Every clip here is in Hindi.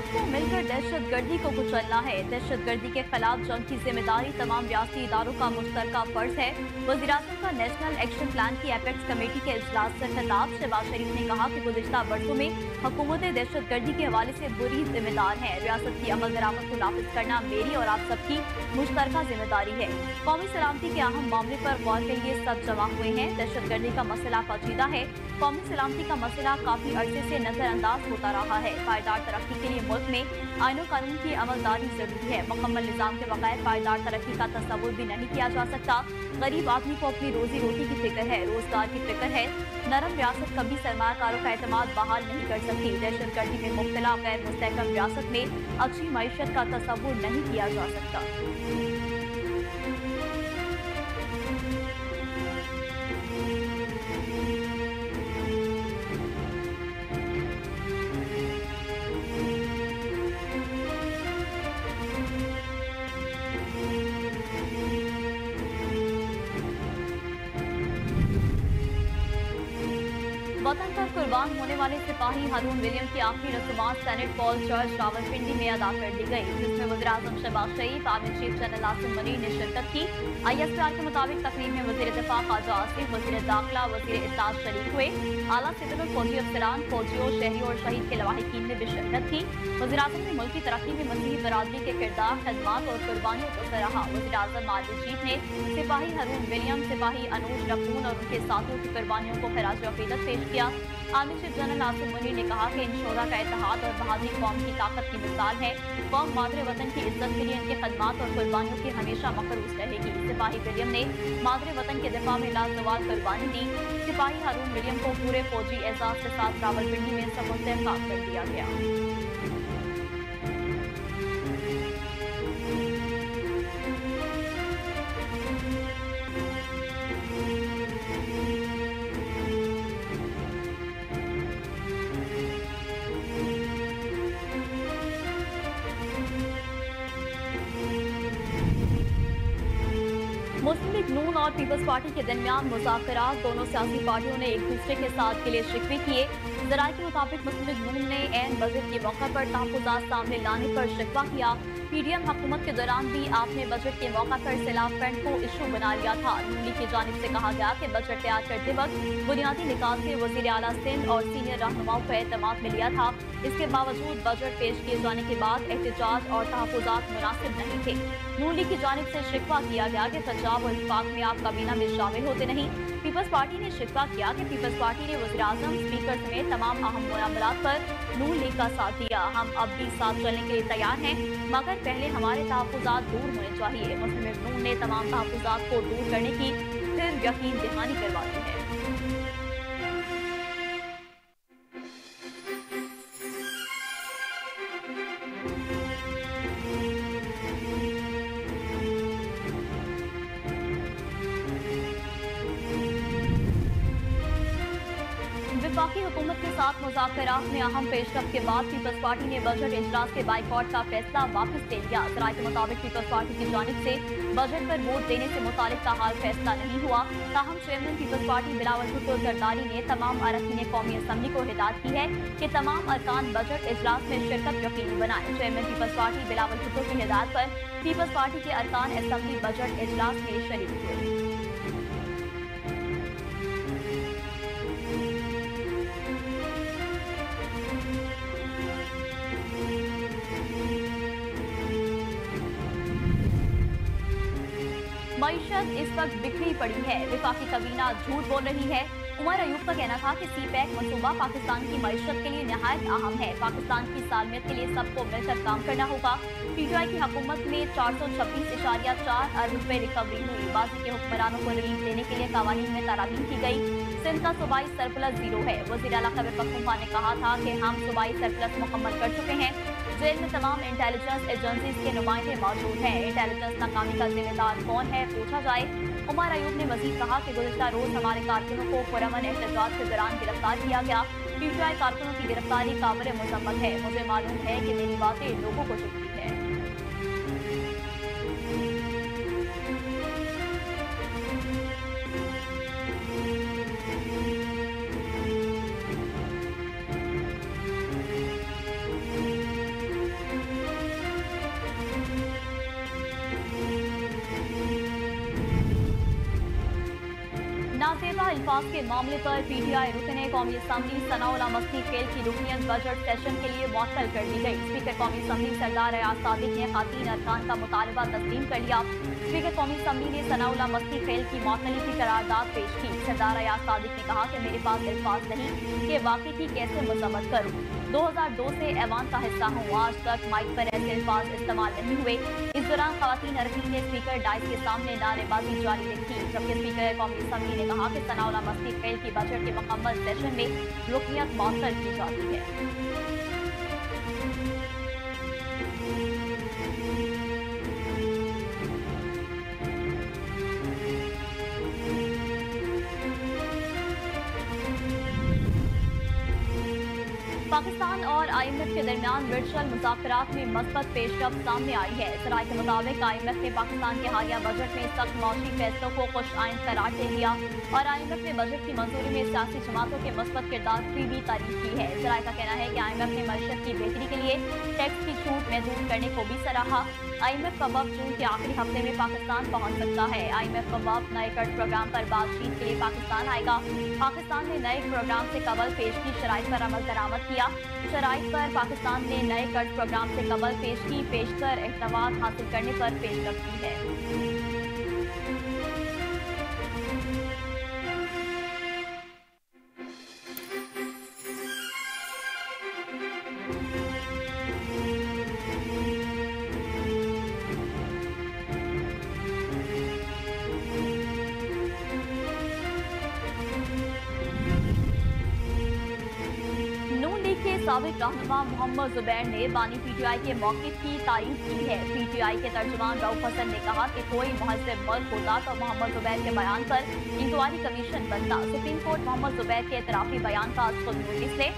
सबको मिलकर दहशतगर्दी को कुचलना है। दहशतगर्दी के खिलाफ जंग की जिम्मेदारी तमाम रियासती इदारों का मुश्तरका फर्ज है। वज़ीर-ए-आज़म का नेशनल एक्शन प्लान की एपेक्स कमेटी के इजलास से खिताब शहबाज शरीफ ने कहा कि गुज़िश्ता बरसों में हुकूमतें दहशतगर्दी के हवाले से बुरी जिम्मेदार हैं। रियासत की अमल दरामद को नाफिज करना मेरी और आप सबकी मुश्तरका जिम्मेदारी है। कौमी सलामती के अहम मामले पर गौर के लिए सब जमा हुए हैं। दहशतगर्दी का मसला पेचीदा है। कौमी सलामती का मसला काफी अरसे से नजरअंदाज होता रहा है। पायदार तरक्की के लिए मुल्क में आईन कानून की अमलदारी जरूरी है। मुकम्मल निजाम के बगैर पायदार तरक्की का तस्वुर भी नहीं किया जा सकता। गरीब आदमी को अपनी रोजी रोटी की फिक्र है, रोजगार की फिक्र है। नरम रियासत कभी सरमायाकारों का एतमाद बहाल नहीं कर सकती। दहशतगर्दी में मुब्तला गैर मुस्तहकम रियासत में अच्छी मईशत का तस्वुर नहीं किया जा सकता। वतन पर कुर्बान होने वाले सिपाही हारून विलियम की आखिरी रस्मात सेनेट हॉल चर्च रावलपिंडी में अदा कर दी गई, जिसमें वज़ीर-ए-आज़म Shehbaz Sharif, army chief general Asim Munir ने शिरकत की। ISPR के मुताबिक तकरीब में वज़ीर दिफा ख्वाजा आसिफ, वज़ीर दाखिला, वज़ीर इत्तेलात शरीक हुए। आला सिविल और फौजी अफसरान, फौजियों, शहरी और शहीद के लवाहिकीन ने भी शिरकत की। वज़ीर-ए-आज़म ने मुल्क की तरक्की में मसीह बरादरी के किरदार, खदमात और कुर्बानियों को सराहा। वज़ीर-ए-आज़म आर्मी चीफ ने सिपाही हारून विलियम, सिपाही अनूज रकून और उनके साथियों की कुर्बानियों को खराज अकीदत पेश किया। Army chief general Asim Munir ने कहा कि इन शोहदा का इत्तेहाद और बहादुरी कौम की ताकत की मिसाल है। कौम मादरे वतन की इज्जत के लिए इनके खदमात और कुर्बानियों की हमेशा मकरूज रहेगी। सिपाही विलियम ने मादरे वतन के दिफा में लाजवाब कुर्बानी दी। सिपाही हारून विलियम को पूरे फौजी एजाज के साथ रावलपिंडी में सबूत कर दिया गया। मुस्लिम लीग नून और पीपल्स पार्टी के दरमियान मुज़ाकरात, दोनों सियासी पार्टियों ने एक दूसरे के साथ गिले शिकवे किए। ज़राए के मुताबिक मुस्लिम लीग नून ने ऐन बजट के मौके पर तहफ़्फ़ुज़ात सामने लाने पर शिकवा किया। PDM हुकूमत के दौरान भी आपने बजट के मौका पर सैलाब फंड को इशू बना लिया था। नून लीग की जानिब से कहा गया कि बजट तैयार करते वक्त बुनियादी निकात से वज़ीर आला सिंध और सीनियर रहनुमाओं को एतमाद में लिया था। इसके बावजूद बजट पेश किए जाने के बाद एहतजाज और तहफ़्फ़ुज़ात मुनासिब नहीं थे। नून लीग की जानिब से शिकवा किया गया कि पंजाब और वफाक में आप काबीना में शामिल होते नहीं। पीपल्स पार्टी ने शिकवा किया कि पीपल्स पार्टी ने वज़ीर-ए-आज़म, स्पीकर समेत तमाम अहम मामलात पर नून लीग का साथ दिया। हम अब भी साथ चलने के लिए तैयार हैं, मगर पहले हमारे तहफ़्फ़ुज़ात दूर होने चाहिए। मुस्लिम लीग नून ने तमाम तहफ़्फ़ुज़ात को दूर करने की फिर यकीन दहानी करवा दी है। वफाकी हुकूमत के साथ मुज़ाकरात में अहम पेशरफ के बाद पीपल्स पार्टी ने बजट इजलास के बाइकॉट का फैसला वापस ले लिया। ज़राए के मुताबिक पीपल्स पार्टी की जानिब से बजट पर वोट देने से मुतालिक ताहाल फैसला नहीं हुआ। ताहम chairman peoples party Bilawal Bhutto Zardari ने तमाम अरकान कौमी असम्बली को हिदायत की है कि तमाम अरकान बजट इजलास में शिरकत यकीनी बनाए। Chairman peoples party Bilawal Bhutto की हिदायत पर पीपल्स पार्टी के अरकान असम्बली बजट इजलास में शरीक हुए। मईशत इस वक्त बिखरी पड़ी है। वफाकी काबीना झूठ बोल रही है। उमर अयूब का कहना था कि CPEC मनसूबा पाकिस्तान की मईशत के लिए नहायत अहम है। पाकिस्तान की सालमियत के लिए सबको मिलकर काम करना होगा। PTI की हुकूमत में 426.4 अरब रुपए रिकवरी हुई। बाकी के हुक्मरानों को रिलीफ देने के लिए कवानीन में तारामीम की गई। सिंध का सूबाई सरप्लस जीरो है। वज़ीर आला खैबर पख्तूनख्वा ने कहा था कि हम सूबाई सरप्लस मुकम्मल कर चुके हैं। जेल में तमाम इंटेलिजेंस एजेंसीज के नुमाइंदे मौजूद हैं। इंटेलिजेंस नाकामी का जिम्मेदार कौन है, पूछा जाए। उमर अयूब ने मजीद कहा कि गुज़िश्ता रोज हमारे कारकुनों को पुरअमन एहतजाज के दौरान गिरफ्तार किया गया। PTI कारकुनों की गिरफ्तारी काबिल मुज़म्मत है। मुझे मालूम है कि मेरी बातें लोगों को चुभती है। अल्फाज के मामले पर पीटीआई रुकने कौमी असम्बली सनाउल्लाह मस्ती खेल की रुकनियत बजट सेशन के लिए मुअत्तल कर दी गई। स्पीकर कौमी असम्बली सरदार अयाज सादिक ने खातीन अरकान का मुतालबा तस्लीम कर लिया। स्पीकर कौमी असम्बली ने सनाउल्लाह मस्ती खेल की मुअत्तली की करारदाद पेश की। सरदार अयाज सादिक ने कहा कि मेरे पास अल्फाज नहीं कि वाकई की कैसे मजम्मत करूँ। 2002 से ऐवान का हिस्सा हूँ, आज तक माइक पर ऐसे अल्फाज इस्तेमाल नहीं हुए। इस दौरान खवातीन अरकान ने स्पीकर डाइस के सामने नारेबाजी जारी रखी, जबकि स्पीकर कौमी असम्बली ने कहा कि सनाउल्लाह मस्ती खेल की बजट के मुकम्मल सेशन में रुकनियत मुअत्तल की जाती है। पाकिस्तान और IMF के दरमियान वर्चुअल मुज़ाकरात में मस्बत पेशरफ सामने आई है। सराय के मुताबिक IMF ने पाकिस्तान के हालिया बजट में सख्त मौशी फैसलों को खुश आइंद करार दे दिया और IMF ने बजट की मंजूरी में सियासी जमातों के मस्बत किरदार की भी तारीफ की है। सराय का कहना है कि IMF ने मईशत की बेहतरी के लिए टैक्स की छूट महदूद करने को भी सराहा। IMF का वक्त जून के आखिरी हफ्ते में पाकिस्तान पहुंच सकता है। IMF का वक्त नए कर्ज प्रोग्राम पर बातचीत के लिए पाकिस्तान आएगा। पाकिस्तान ने नए प्रोग्राम से कबल पेश की शराइत पर अमल दरामद किया। शराइत पर पाकिस्तान ने नए कर्ज प्रोग्राम से कबल पेश की पेशतर एहतमाद हासिल करने पर पेशरफ की है। साबिक रहनुमा मोहम्मद जुबैर ने बानी PTI के मौक़िफ़ की तारीफ की है। PTI के तर्जुमान रऊफ हसन ने कहा कि कोई महज़ब मुल्क होता तो मोहम्मद जुबैर के बयान पर इंक्वायरी कमीशन बनता। सुप्रीम कोर्ट मोहम्मद जुबैर के एतराफ़ी बयान का खुद नोटिस ले।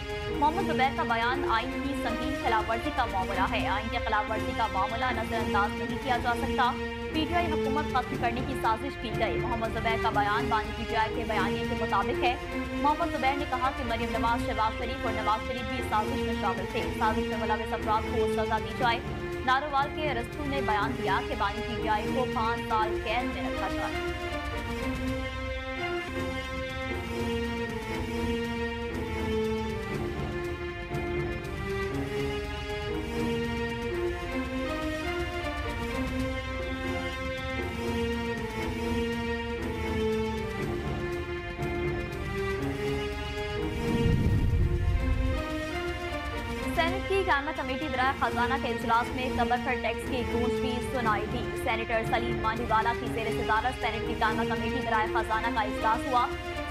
मोहम्मद जुबैर का बयान आइन की संगीन खिलाफवर्जी का मामला है। आइन के खिलाफवर्जी का मामला नजरअंदाज नहीं किया जा सकता। PTI हुकूमत खत्म करने की साजिश की गई। मोहम्मद जुबैर का बयान बानी PTI के बयानिए के मुताबिक है। मोहम्मद जुबैर ने कहा कि मरियम नवाज, शहबाज शरीफ और नवाज शरीफ भी साजिश में शामिल थे। साजिश में मुलविस अफराद को सजा दी जाए। नारोवाल के अरस्तू ने बयान दिया कि बानी PTI को 5 साल कैद में रखा जाए। सेनेट की कायमा कमेटी बराए खजाना के इजलास में कबर पर टैक्स की गूंज भी सुनाई दी। सेनेटर सलीम मांडीवाला की जेर सदारत सेनेट की कायमा कमेटी बराए खजाना का इजलास हुआ।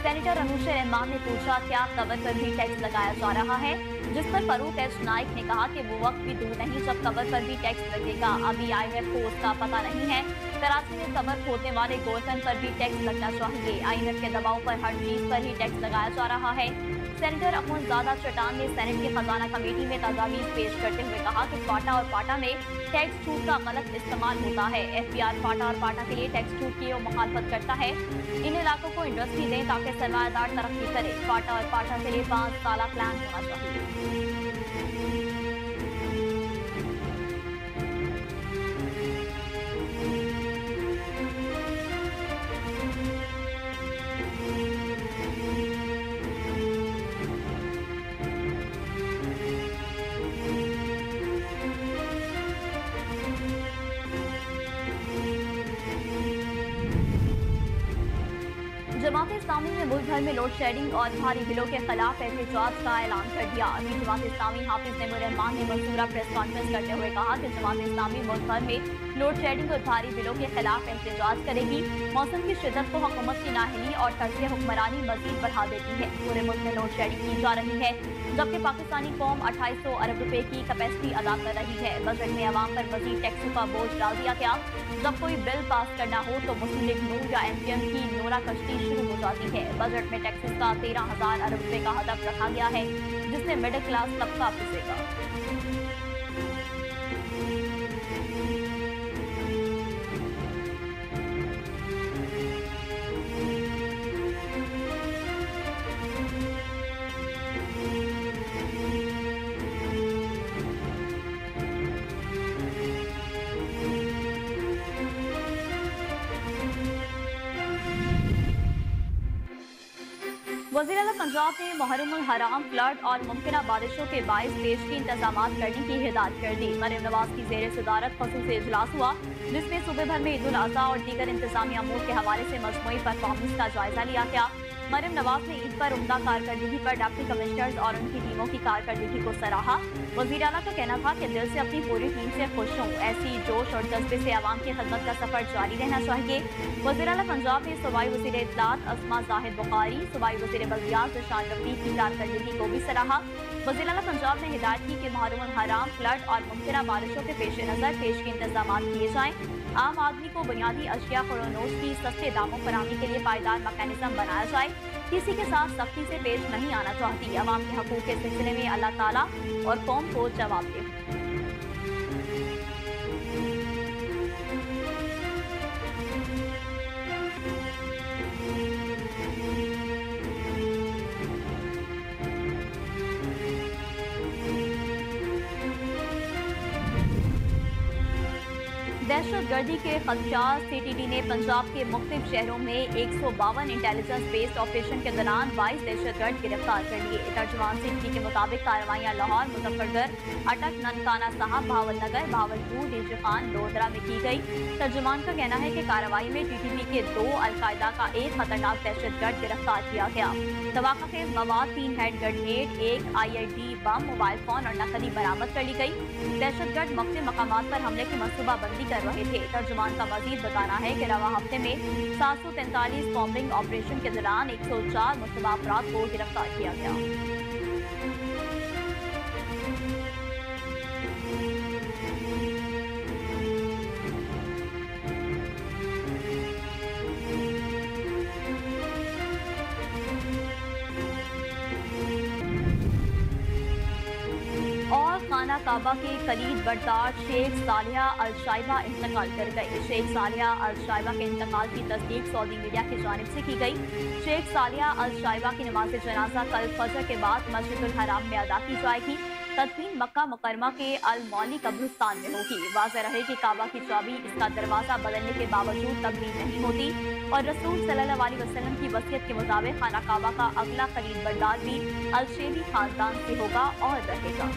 सेनेटर अनुशे रहमान ने पूछा क्या कबर पर भी टैक्स लगाया जा रहा है, जिस पर फारूक एच नाइक ने कहा कि वो वक्त भी दूर नहीं जब कबर पर भी टैक्स लगेगा। अभी IMF को उसका पता नहीं है। कराची में कबर खोदने वाले गोल्टन पर भी टैक्स लगना चाहिए। IMF के दबाव पर हर चीज पर ही टैक्स लगाया जा रहा है। सेनेटर अखुंज़ादा चट्टान ने सेनेट की खजाना कमेटी में तजावीज़ पेश करते हुए कहा कि फाटा और पाटा में टैक्स छूट का गलत इस्तेमाल होता है। FBR फाटा और पाटा के लिए टैक्स छूट की मुखालफत करता है। इन इलाकों को इंडस्ट्री दें ताकि सरमायादार तरक्की करे। फाटा और पाटा के लिए 5 साला प्लान होना चाहिए। जमात इस्लामी ने मुल्क भर में लोड शेडिंग और भारी बिलों के खिलाफ एहतजाज का ऐलान कर दिया। अभी जमात इस्लामी हाफिज नेमुर-रहमान ने मंसूरा प्रेस कॉन्फ्रेंस करते हुए कहा कि जमात इस्लामी मुल्क भर में लोड शेडिंग और भारी बिलों के खिलाफ एहतजाज करेगी। मौसम की शिद्दत को हुकूमत की नाअहली और तर्ज हुक्मरानी मजीद बढ़ा देती है। पूरे मुल्क में लोड शेडिंग की जा रही है, जबकि पाकिस्तानी कौम 2800 अरब रुपए की कैपेसिटी अदा कर रही है। बजट में अवाम पर मजीद टैक्सों का बोझ डाल दिया गया। जब कोई बिल पास करना हो तो मुस्लिम लीग नून या MPM की नोरा कश्ती शुरू हो जाती है। बजट में टैक्सेस का 13,000 अरब रुपए का हदफ रखा गया है, जिससे मिडिल क्लास तबका पिसेगा। वज़ीर आला पंजाब ने मुहर्रमुल हराम फ्लड और मुमकिन बारिशों के बायस पेश की इंतजाम करने की हिदायत कर दी। मरियम नवाज की जेर सदारत खसूसी इजलास हुआ, जिसमें सूबे भर में ईद उल अज़हा और दीगर इंतजामी अमूर के हवाले से मजमूई परफॉर्मेंस का जायजा लिया गया। मरियम नवाज ने ईद पर उम्दा कारकर्दगी पर डिप्टी कमिश्नर्स और उनकी टीमों की कारकर्दगी को सराहा। वज़ीर आला का कहना था कि दिल से अपनी पूरी टीम से खुश हूँ, ऐसी जोश और जज्बे से आवाम की खदमत का सफर जारी रहना चाहिए। वज़ीर आला पंजाब ने सूबाई वज़ीर इत्तलात अस्मा जाहिद बुखारी, सूबाई वज़ीर बल्दियात ज़शान रफीक की कारकर्दगी को भी सराहा। वज़ीर आला पंजाब ने हिदायत की कि मुहर्रमुल हराम फ्लड और मुमकिन बारिशों के पेश नज़र पेश के इंतजाम किए जाएँ। आम आदमी को बुनियादी अशिया खरोनोश की सस्ते दामों फराहमी के लिए पायदार मैकेनिज्म बनाया जाए। किसी के साथ सख्ती से पेश नहीं आना चाहती। अवाम के हकूक़ के सिलसिले में अल्लाह ताला और कौम को जवाब दे। दहशतगर्दी के खदशात CTD ने पंजाब के मुख्तलिफ शहरों में 152 इंटेलिजेंस बेस्ड ऑपरेशन के दौरान 22 दहशतगर्द गिरफ्तार कर लिए। तर्जुमान CTD के मुताबिक कार्रवाइयाँ लाहौर, मुजफ्फरगढ़, अटक, ननकाना साहब, भावलनगर, भावलपुर, डीजी खान, लोधरा में की गई। तर्जुमान का कहना है कि कार्रवाई में TTP के 2 अलकायदा का एक खतरनाक दहशतगर्द गिरफ्तार किया गया। तवाक़ुफ़ मवाद, 3 हैंड ग्रेनेड, 1 IED बम, मोबाइल फोन और नकदी बरामद कर ली गई। दहशतगर्द मुख्तलिफ मकामात पर हमले की मनसूबाबंदी कर रहे थे। तर्जुमान का मजीद बताना है कि रवा हफ्ते में 743 बॉम्बिंग ऑपरेशन के दौरान 104 मुश्तबा अफराद को गिरफ्तार किया गया। और खाना काबा के कलीद बरदार शेख सालिहा अल शाइबा इंतकाल कर गई। शेख सालिहा अल शाइबा के इंतकाल की तस्दीक सऊदी मीडिया की जानिब से की गई। शेख सालिहा अल शाइबा की नमाज जनाजा कल फजर के बाद मस्जिदुल हराम में अदा की जाएगी। तदफीन मक्का मुकरमा के अल मौली कब्रिस्तान में होगी। वाज़ेह रहे कि काबा की चाबी इसका दरवाजा बदलने के बावजूद तब्दील नहीं होती और रसूल सल्लल्लाहु अलैहि वसल्लम की वसीयत के मुताबिक खाना काबा का अगला कलीद बरदार भी अल शेबी खानदान से होगा और रहेगा।